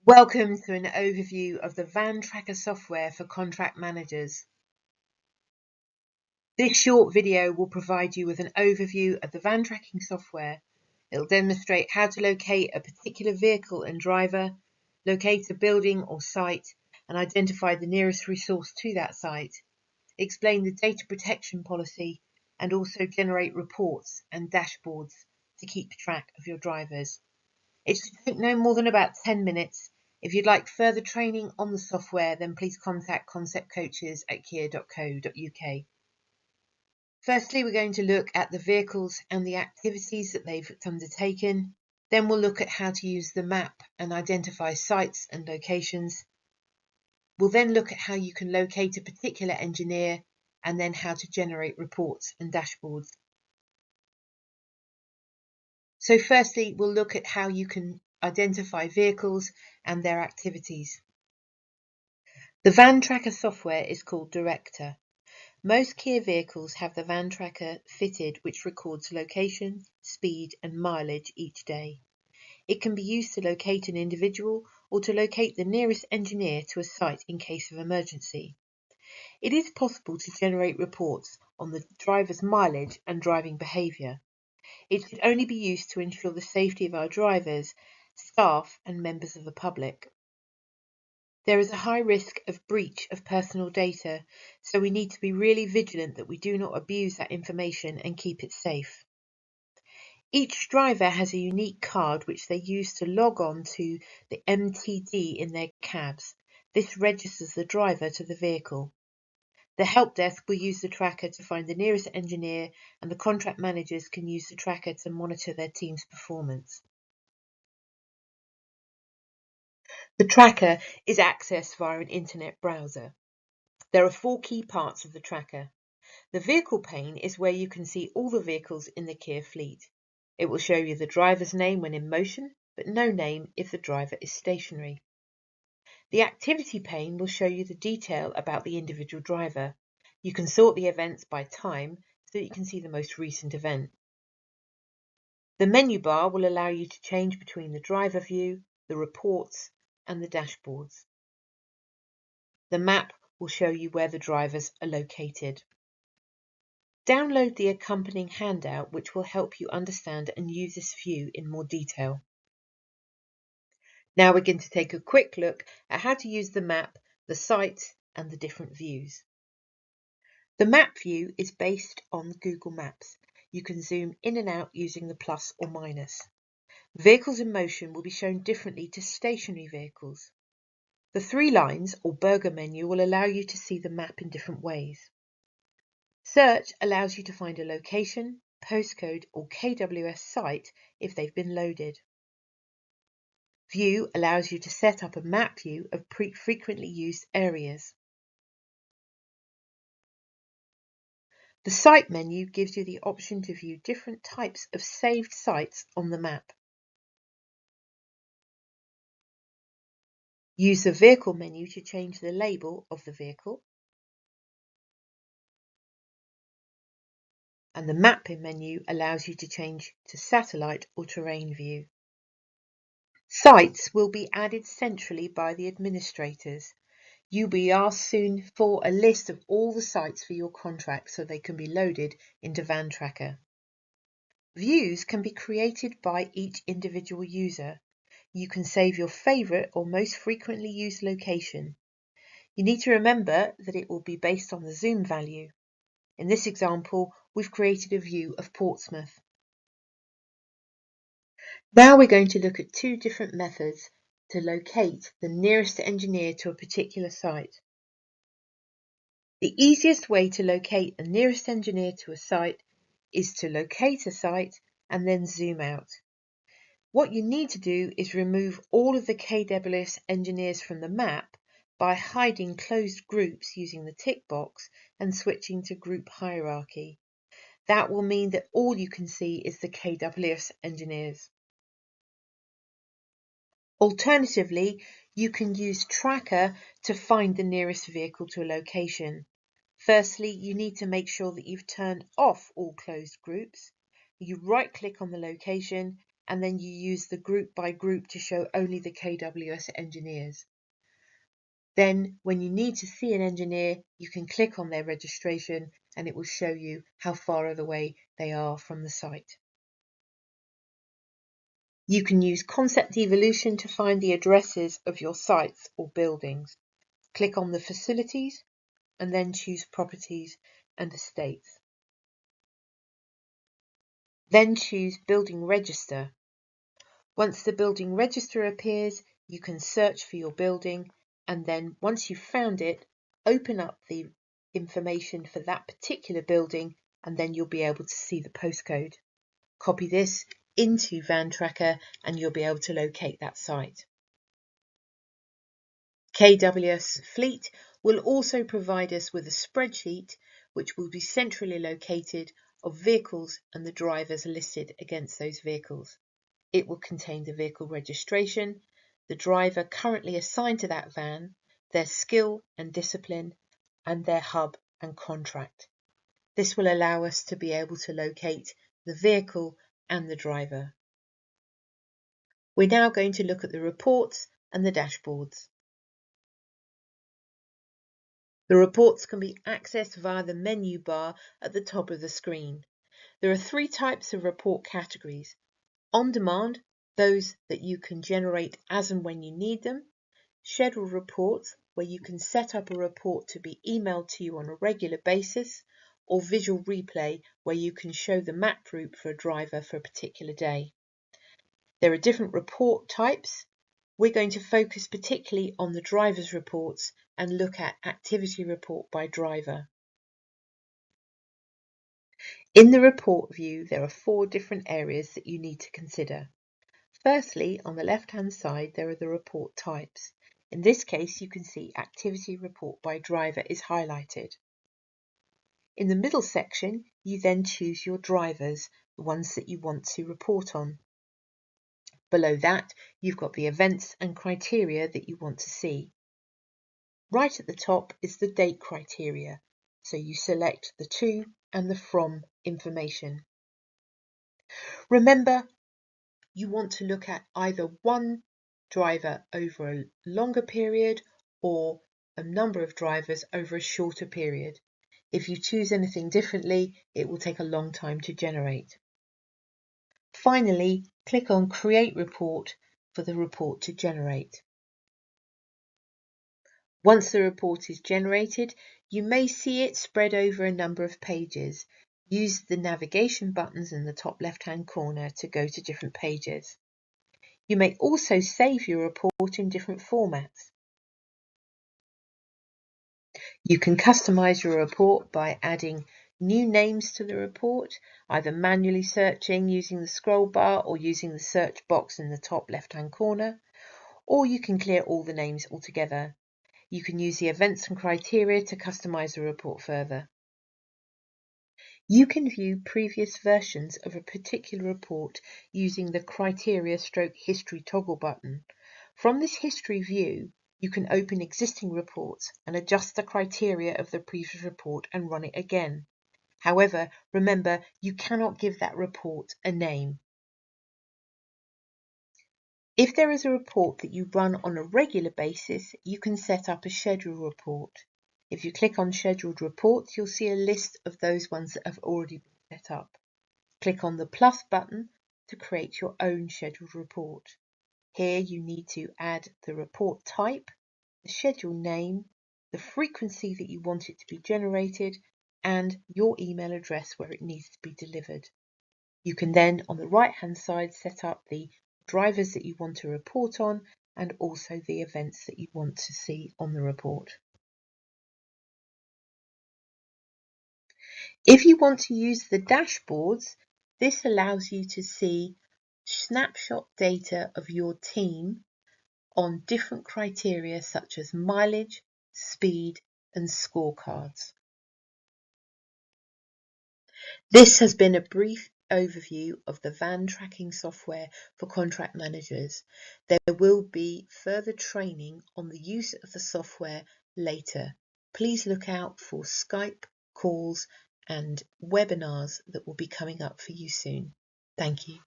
Welcome to an overview of the van tracker software for contract managers. This short video will provide you with an overview of the van tracking software. It will demonstrate how to locate a particular vehicle and driver, locate a building or site, and identify the nearest resource to that site, explain the data protection policy, and also generate reports and dashboards to keep track of your drivers. It should take no more than about 10 minutes. If you'd like further training on the software, then please contact concept coaches at kia.co.uk. Firstly, we're going to look at the vehicles and the activities that they've undertaken. Then we'll look at how to use the map and identify sites and locations. We'll then look at how you can locate a particular engineer and then how to generate reports and dashboards. So firstly, we'll look at how you can identify vehicles and their activities. The van tracker software is called Director. Most Kia vehicles have the van tracker fitted, which records location, speed and mileage each day. It can be used to locate an individual or to locate the nearest engineer to a site in case of emergency. It is possible to generate reports on the driver's mileage and driving behaviour. It should only be used to ensure the safety of our drivers, staff and members of the public. There is a high risk of breach of personal data, so we need to be really vigilant that we do not abuse that information and keep it safe. Each driver has a unique card which they use to log on to the MTD in their cabs. This registers the driver to the vehicle. The help desk will use the tracker to find the nearest engineer, and the contract managers can use the tracker to monitor their team's performance. The tracker is accessed via an internet browser. There are 4 key parts of the tracker. The vehicle pane is where you can see all the vehicles in the Kia fleet. It will show you the driver's name when in motion, but no name if the driver is stationary. The activity pane will show you the detail about the individual driver. You can sort the events by time so that you can see the most recent event. The menu bar will allow you to change between the driver view, the reports, and the dashboards. The map will show you where the drivers are located. Download the accompanying handout which will help you understand and use this view in more detail. Now we're going to take a quick look at how to use the map, the sites and the different views. The map view is based on Google Maps. You can zoom in and out using the plus or minus. Vehicles in motion will be shown differently to stationary vehicles. The 3 lines or burger menu will allow you to see the map in different ways. Search allows you to find a location, postcode or KWS site if they've been loaded. View allows you to set up a map view of frequently used areas. The site menu gives you the option to view different types of saved sites on the map. Use the vehicle menu to change the label of the vehicle. And the mapping menu allows you to change to satellite or terrain view. Sites will be added centrally by the administrators. You'll be asked soon for a list of all the sites for your contract so they can be loaded into Van Tracker. Views can be created by each individual user. You can save your favourite or most frequently used location. You need to remember that it will be based on the zoom value. In this example, we've created a view of Portsmouth. Now we're going to look at 2 different methods to locate the nearest engineer to a particular site. The easiest way to locate the nearest engineer to a site is to locate a site and then zoom out. What you need to do is remove all of the KWS engineers from the map by hiding closed groups using the tick box and switching to group hierarchy. That will mean that all you can see is the KWS engineers. Alternatively, you can use Tracker to find the nearest vehicle to a location. Firstly, you need to make sure that you've turned off all closed groups. You right-click on the location and then you use the group by group to show only the KWS engineers. Then when you need to see an engineer, you can click on their registration and it will show you how far away they are from the site. You can use Concept Evolution to find the addresses of your sites or buildings. Click on the facilities and then choose Properties and Estates. Then choose Building Register. Once the building register appears, you can search for your building, and then once you've found it, open up the information for that particular building, and then you'll be able to see the postcode. Copy this into Van Tracker and you'll be able to locate that site. KWS Fleet will also provide us with a spreadsheet which will be centrally located of vehicles and the drivers listed against those vehicles. It will contain the vehicle registration, the driver currently assigned to that van, their skill and discipline, and their hub and contract. This will allow us to be able to locate the vehicle and the driver. We're now going to look at the reports and the dashboards. The reports can be accessed via the menu bar at the top of the screen. There are three types of report categories: on demand, those that you can generate as and when you need them; scheduled reports, where you can set up a report to be emailed to you on a regular basis; or visual replay, where you can show the map route for a driver for a particular day. There are different report types. We're going to focus particularly on the driver's reports and look at activity report by driver. In the report view, there are 4 different areas that you need to consider. Firstly, on the left-hand side, there are the report types. In this case, you can see activity report by driver is highlighted. In the middle section, you then choose your drivers, the ones that you want to report on. Below that, you've got the events and criteria that you want to see. Right at the top is the date criteria, so you select the to and the from information. Remember, you want to look at either one driver over a longer period or a number of drivers over a shorter period. If you choose anything differently, it will take a long time to generate. Finally, click on Create Report for the report to generate. Once the report is generated, you may see it spread over a number of pages. Use the navigation buttons in the top left-hand corner to go to different pages. You may also save your report in different formats. You can customize your report by adding new names to the report, either manually searching using the scroll bar or using the search box in the top left-hand corner, or you can clear all the names altogether. You can use the events and criteria to customize the report further. You can view previous versions of a particular report using the Criteria/History toggle button. From this history view, you can open existing reports and adjust the criteria of the previous report and run it again. However, remember, you cannot give that report a name. If there is a report that you run on a regular basis, you can set up a scheduled report. If you click on Scheduled Reports, you'll see a list of those ones that have already been set up. Click on the plus button to create your own scheduled report. Here you need to add the report type, the schedule name, the frequency that you want it to be generated, and your email address where it needs to be delivered. You can then, on the right-hand side, set up the drivers that you want to report on and also the events that you want to see on the report. If you want to use the dashboards, this allows you to see snapshot data of your team on different criteria such as mileage, speed, and scorecards. This has been a brief overview of the van tracking software for contract managers. There will be further training on the use of the software later. Please look out for Skype calls and webinars that will be coming up for you soon. Thank you.